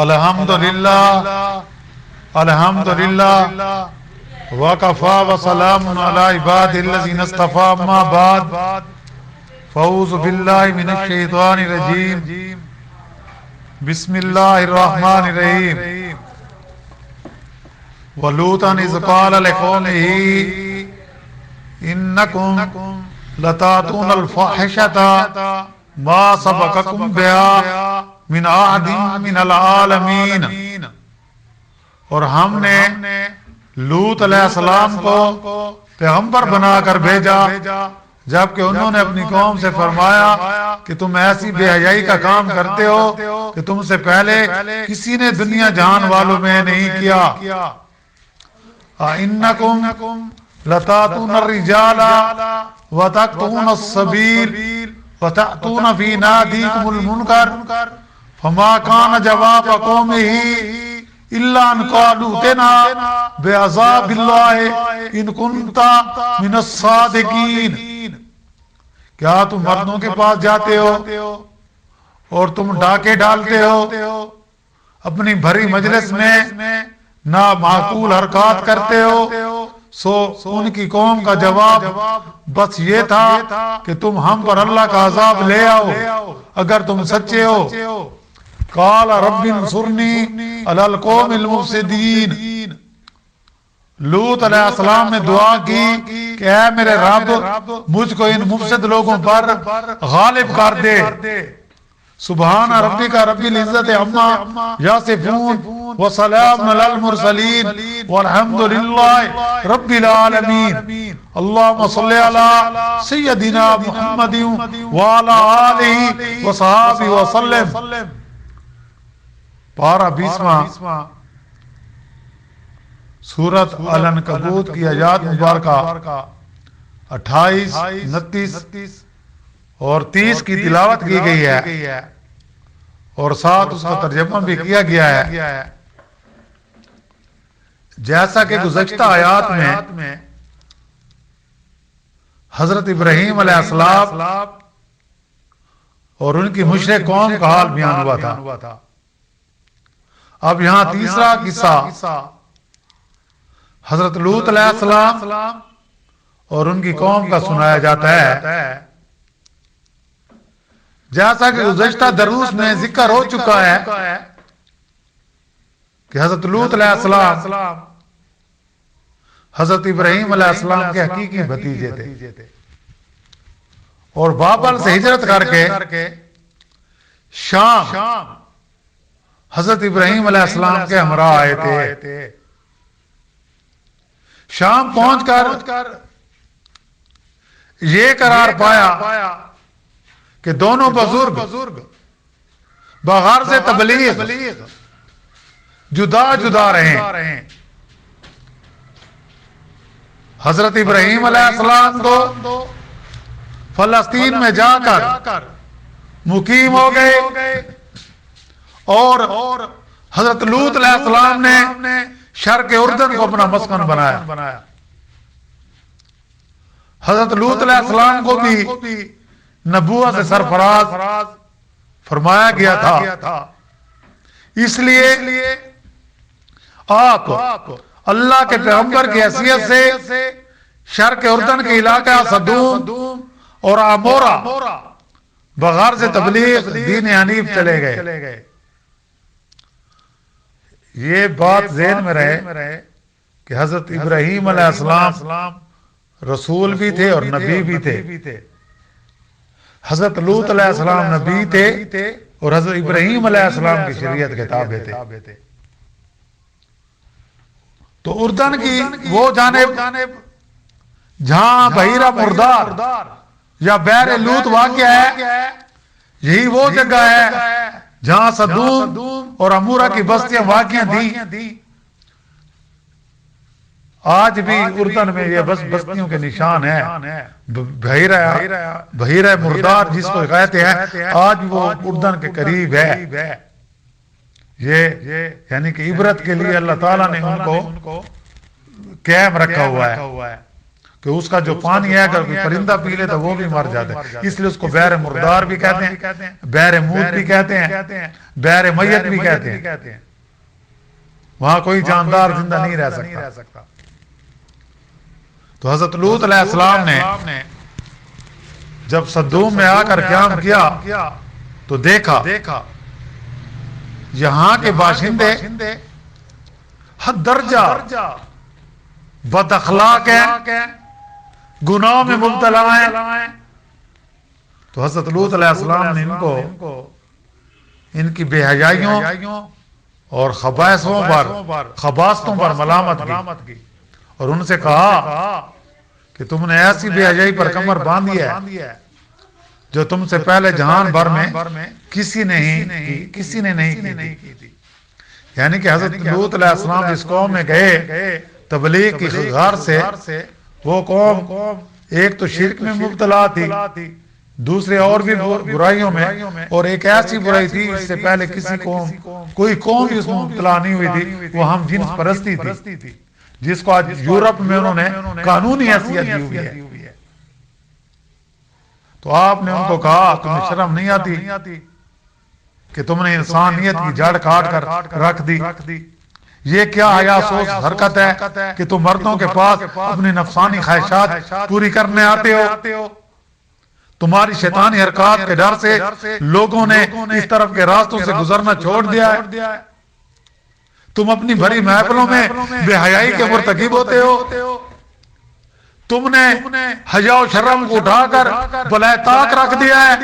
الحمدللہ الحمدللہ وکفا وسلام علی عباد الذین اصطفى اما بعد فاعوذ باللہ من الشیطان الرجیم بسم اللہ الرحمن الرحیم ولوطا اذ قال لقومه انکم لتاتون الفاحشة ما سبقکم بها من احد من العالمین. اور ہم نے لوط علیہ السلام کو پیغمبر بنا کر بھیجا جبکہ انہوں نے اپنی قوم سے فرمایا کہ تم ایسی بے حیائی کا کام کرتے ہو کہ تم سے پہلے کسی نے دنیا جہان والوں میں نہیں کیا. انکم لتاتون الرجال وتقطعون السبیل وتأتون فی نادیکم المنکر فما کان جواب قومه الا ان قالوا ائتنا بعذاب اللہ ان کنت من الصادقین. کیا تم مردوں کے پاس جاتے ہو اور تم ڈاکے ڈالتے ہو اپنی بھری مجلس میں نامعقول حرکات کرتے ہو؟ سو ان کی قوم کا جواب بس یہ تھا کہ تم ہم پر اللہ کا عذاب لے آؤ اگر تم سچے ہو. قال رب انصرنی علی القوم المفسدین. لوط علیہ السلام نے دعا کی کہ اے میرے رب مجھ کو ان مفسد لوگوں پر غالب کر دے. سبحان ربک رب العزت عما یصفون وسلام علی المرسلین والحمد للہ رب العالمین. اللہم صلی علی سیدنا محمد وعلی آلہ وصحابہ وسلم. پارہ 20واں سورۃ العنکبوت کی آیات مبارکہ 28 29 اور 30 کی تلاوت کی گئی ہے اور ساتھ اس کا ترجمہ بھی کیا گیا ہے. جیسا کہ گزشتہ آیات میں حضرت ابراہیم علیہ السلام اور ان کی مشرک قوم کا حال بیان ہوا تھا. اب یہاں تیسرا قصہ حضرت لوط علیہ السلام اور ان کی قوم کا سنایا جاتا ہے. جیسا کہ گزشتہ دروس میں ذکر ہو چکا ہے کہ حضرت لوط علیہ السلام حضرت ابراہیم علیہ السلام کے حقیقی بھتیجے تھے اور بابل سے ہجرت کر کے شام حضرت ابراہیم علیہ السلام کے ہمراہ آئے تھے. شام پہنچ کر یہ قرار پایا کہ دونوں بزرگ بغرض تبلیغ جدا جدا رہیں. حضرت ابراہیم علیہ السلام تو فلسطین میں جا کر مقیم ہو گئے اور حضرت لوط علیہ السلام نے شرق اردن کو اپنا مسکن بنایا. حضرت لوط علیہ السلام کو بھی نبوت سے سرفراز فرمایا گیا تھا. اس لیے آپ اللہ کے پیغمبر کی حیثیت سے شرق اردن کے علاقہ صدوم اور عمورہ بغرض تبلیغ دین حنیف چلے گئے. یہ بات ذہن میں رہے کہ حضرت ابراہیم علیہ السلام رسول بھی تھے اور نبی بھی تھے. حضرت لوط علیہ السلام نبی تھے اور حضرت ابراہیم علیہ السلام کی شریعت کے تابع تھے. تو اردن کی وہ جانب جہاں بحیرہ مردار یا بحر لوط واقع ہے یہی وہ جگہ ہے جہاں صدوم اور عمورہ کی بستیاں واقع تھیں. آج بھی اردن میں یہ بستیوں کے نشان ہیں. بحیرہ مردار جس کو کہتے ہیں آج وہ اردن کے قریب ہے. یہ یعنی کہ عبرت کے لیے اللہ تعالیٰ نے ان کو قائم رکھا ہوا ہے. کہ اس کا جو پانی ہے اگر کوئی پرندہ پی لے تو وہ بھی مر جاتا ہے، اس لیے اس کو بحر مردار بھی کہتے ہیں، بحر موت بھی کہتے ہیں، بحر میت بھی کہتے ہیں، وہاں کوئی جاندار زندہ نہیں رہ سکتا۔ تو حضرت لوط علیہ السلام نے جب صدوم میں آ کر قیام کیا تو دیکھا یہاں کے باشندے حد درجہ بد اخلاق ہیں، گناہ میں مبتلا ہیں۔ تو حضرت لوط علیہ السلام نے ان کو ان کی بے حیائیوں اور خبائثوں پر خباثتوں پر ملامت کی اور ان سے کہا کہ تم نے ایسی بے حیائی پر کمر باندھی ہے جو تم سے پہلے جہان بھر میں کسی نے نہیں کی تھی۔ یعنی کہ حضرت لوط علیہ السلام جس قوم میں گئے تبلیغ کی غار سے، وہ قوم ایک تو شرک میں مبتلا تھی، دوسرے اور بھی برائیوں میں، اور ایک ایسی برائی تھی اس سے پہلے کوئی قوم بھی اس میں مبتلا نہیں ہوئی تھی، وہ ہم جنس پرستی تھی، جس کو آج یورپ میں انہوں نے قانونی حیثیت دی ہوئی ہے۔ تو آپ نے ان کو کہا تمہیں شرم نہیں آتی کہ تم نے انسانیت کی جڑ کاٹ کر رکھ دی؟ یہ کیا حیا سوز حرکت ہے کہ تم مردوں کے پاس اپنی نفسانی خواہشات پوری کرنے آتے ہو؟ تمہاری شیطانی حرکات کے ڈر سے لوگوں نے اس طرف کے راستوں سے گزرنا چھوڑ دیا ہے۔ تم اپنی بھری محفلوں میں بے حیائی کے مرتکب ہوتے ہو۔ تم نے حیا و شرم کو اٹھا کر بالائے طاق رکھ دیا ہے۔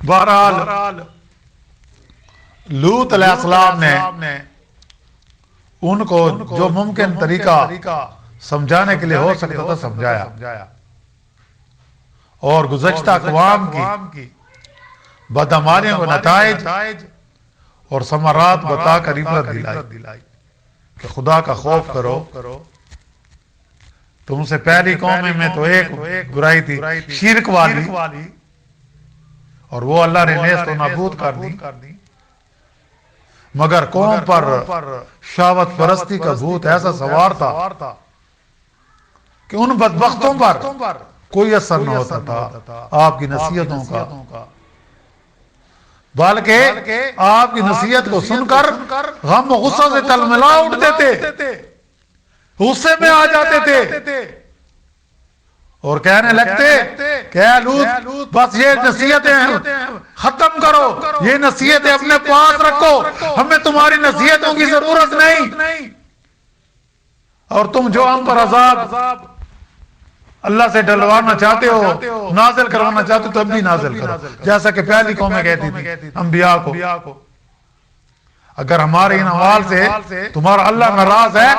بہرحال لوط علیہ السلام نے ان کو جو ممکن طریقہ سمجھانے کے لیے ہو سکتا تھا سمجھایا، اور گزشتہ اقوام کی بدعمالیوں کے نتائج اور ثمرات بتا کر عبرت دلائی کہ خدا کا خوف کرو۔ تم سے پہلی قوم میں تو ایک برائی تھی شرک والی، اور وہ اللہ نے نیست و نابود کر دی، مگر قوم پر شہوت پرستی کا بھوت ایسا سوار تھا کہ ان بدبختوں پر کوئی اثر نہ ہوتا تھا آپ کی نصیحتوں کا، بلکہ آپ کی نصیحت کو سن کر غم و غصہ سے تلملا اٹھتے تھے، غصے میں آ جاتے تھے اور کہنے لگتے کہ اے لوط بس یہ نصیحتیں ختم کرو، یہ نصیحتیں اپنے پاس رکھو، ہمیں تمہاری نصیحتوں کی ضرورت نہیں، اور تم جو ہم پر عذاب اللہ سے ڈلوانا چاہتے ہو، نازل کروانا چاہتے ہو تو اب بھی نازل کرو، جیسا کہ پہلی قومیں کہتی تھی انبیاء کو۔ اگر ہمارے ان اعمال سے تمہارا اللہ ناراض ہے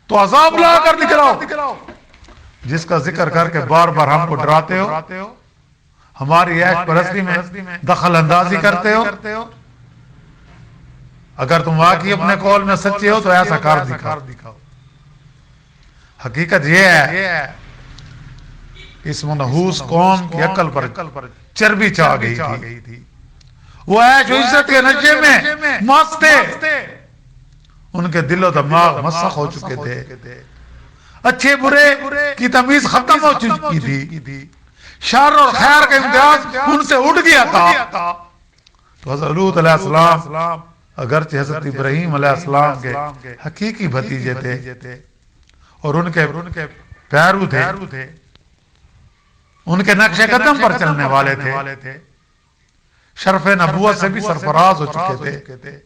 تو عذاب لا کر دکھلاؤ، جس کا ذکر کر کے بار بار ہم کو ڈراتے ہو، ہماری عیش پرستی میں دخل اندازی کرتے ہو۔ اگر تم واقعی اپنے قول میں سچے ہو تو ایسا کر دکھاؤ۔ حقیقت یہ ہے اس منحوس قوم کی عقل پر چربی چاہ گئی تھی، وہ عیش و عزت کے نشے میں مست تھے، ان کے دل و دماغ مسخ ہو چکے تھے، اچھے برے کی تمیز ختم ہو چکی تھی، شر اور خیر کا امتیاز ان سے اٹھ گیا تھا۔ تو حضرت لوط علیہ السلام اگرچہ حضرت ابراہیم علیہ السلام کے حقیقی بھتیجے تھے اور ان کے پیرو تھے، ان کے نقش قدم پر چلنے والے تھے، شرف نبوت سے بھی سرفراز ہو چکے تھے،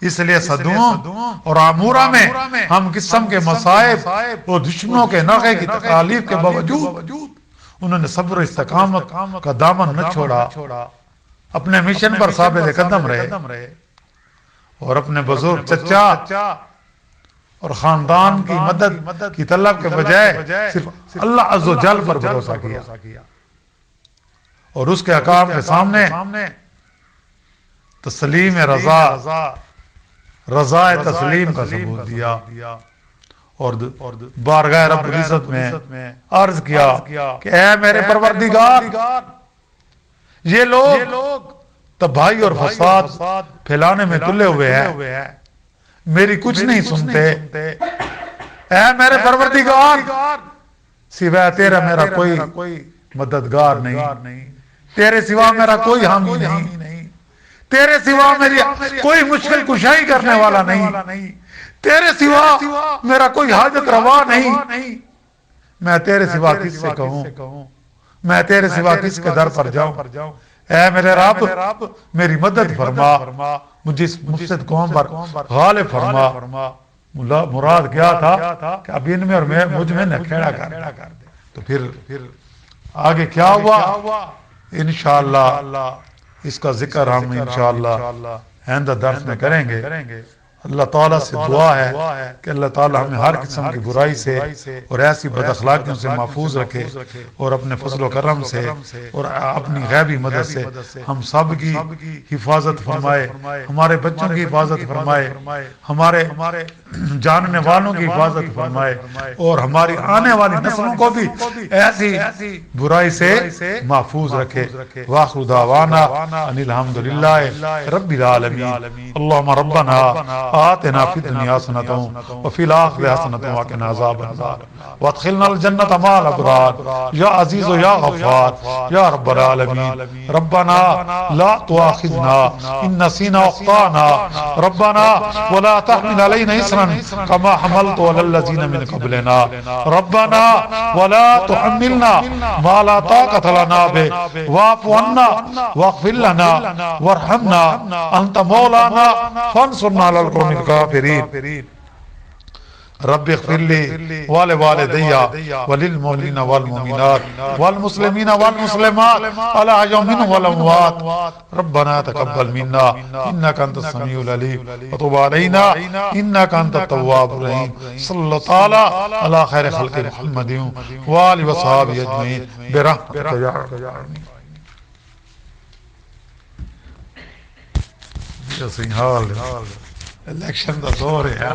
اس لیے صدوم اور عمورہ میں ہم قسم کے مصائب اور دشمنوں کے نغے کی تکالیف کے باوجود انہوں نے صبر و استقامت کا دامن نہ چھوڑا، اپنے مشن پر ثابت قدم رہے، اور اپنے بزرگ چچا اور خاندان کی مدد کی طلب کے بجائے صرف اللہ عز و جل پر بھروسہ کیا، اور اس کے احکام کے سامنے تسلیم رضا تسلیم کا ثبوت دیا، اور بارگاہ رب العزت میں عرض کیا کہ اے میرے پروردگار، یہ لوگ تباہی اور فساد پھیلانے میں تلے ہوئے ہیں، میری کچھ نہیں سنتے، اے میرے پروردگار سوائے تیرا میرا کوئی مددگار نہیں، تیرے سوا میرا کوئی حامی نہیں، تیرے سوا میری کوئی مشکل کشائی کرنے والا نہیں، تیرے سوا میرا کوئی حاجت روا نہیں، میں تیرے سوا کس سے کہوں، میں تیرے سوا کس کے در پر جاؤں، اے میرے رب میری مدد فرما، مجھے اس مفسد قوم پر غالب فرما۔ مراد کیا تھا کہ اب ان میں اور مجھ میں نکھیڑا کر دے۔ تو پھر آگے کیا ہوا انشاءاللہ اس کا ذکر ہم انشاءاللہ آئندہ درس میں کریں گے۔ اللہ تعالیٰ سے دعا ہے کہ اللہ تعالیٰ ہمیں ہر قسم کی برائی سے اور ایسی بد اخلاقیوں سے محفوظ رکھے، اور اپنے فضل و کرم سے اور اپنی غیبی مدد سے ہم سب کی حفاظت فرمائے، ہمارے بچوں کی حفاظت فرمائے، ہمارے جاننے والوں کی حفاظت فرمائے، اور ہماری آنے والی نسلوں کو بھی ایسی برائی سے محفوظ رکھے۔ وآخر دعوانا ان الحمدللہ رب العالمین۔ اللہم ربنا آتنا فی الدنیا حسنۃ وفی الآخرۃ حسنۃ وقنا عذاب النار وادخلنا الجنة مع الابرار یا عزیز یا غفار یا رب العالمین۔ ربنا لا تؤاخذنا ان نسینا واخطأنا ربنا ولا تحمل علينا إصرا كما حملته على الذين من قبلنا ربنا ولا تحملنا ما لا طاقة لنا به واعف عنا واغفر لنا وارحمنا أنت مولانا فانصرنا على القوم الكافرين۔ رب اغفر لي ولوالدي وللمؤمنين والمؤمنات والمسلمين والمسلمات الأحياء منهم والأموات ربنا تقبل منا إنك أنت السميع العليم وتب علينا إنك أنت التواب الرحيم۔ صلى الله تعالى على خير خلق محمد وآله وصحبه أجمعين برحمتك يا أرحم الراحمين۔ الیکشن کا دور ہے۔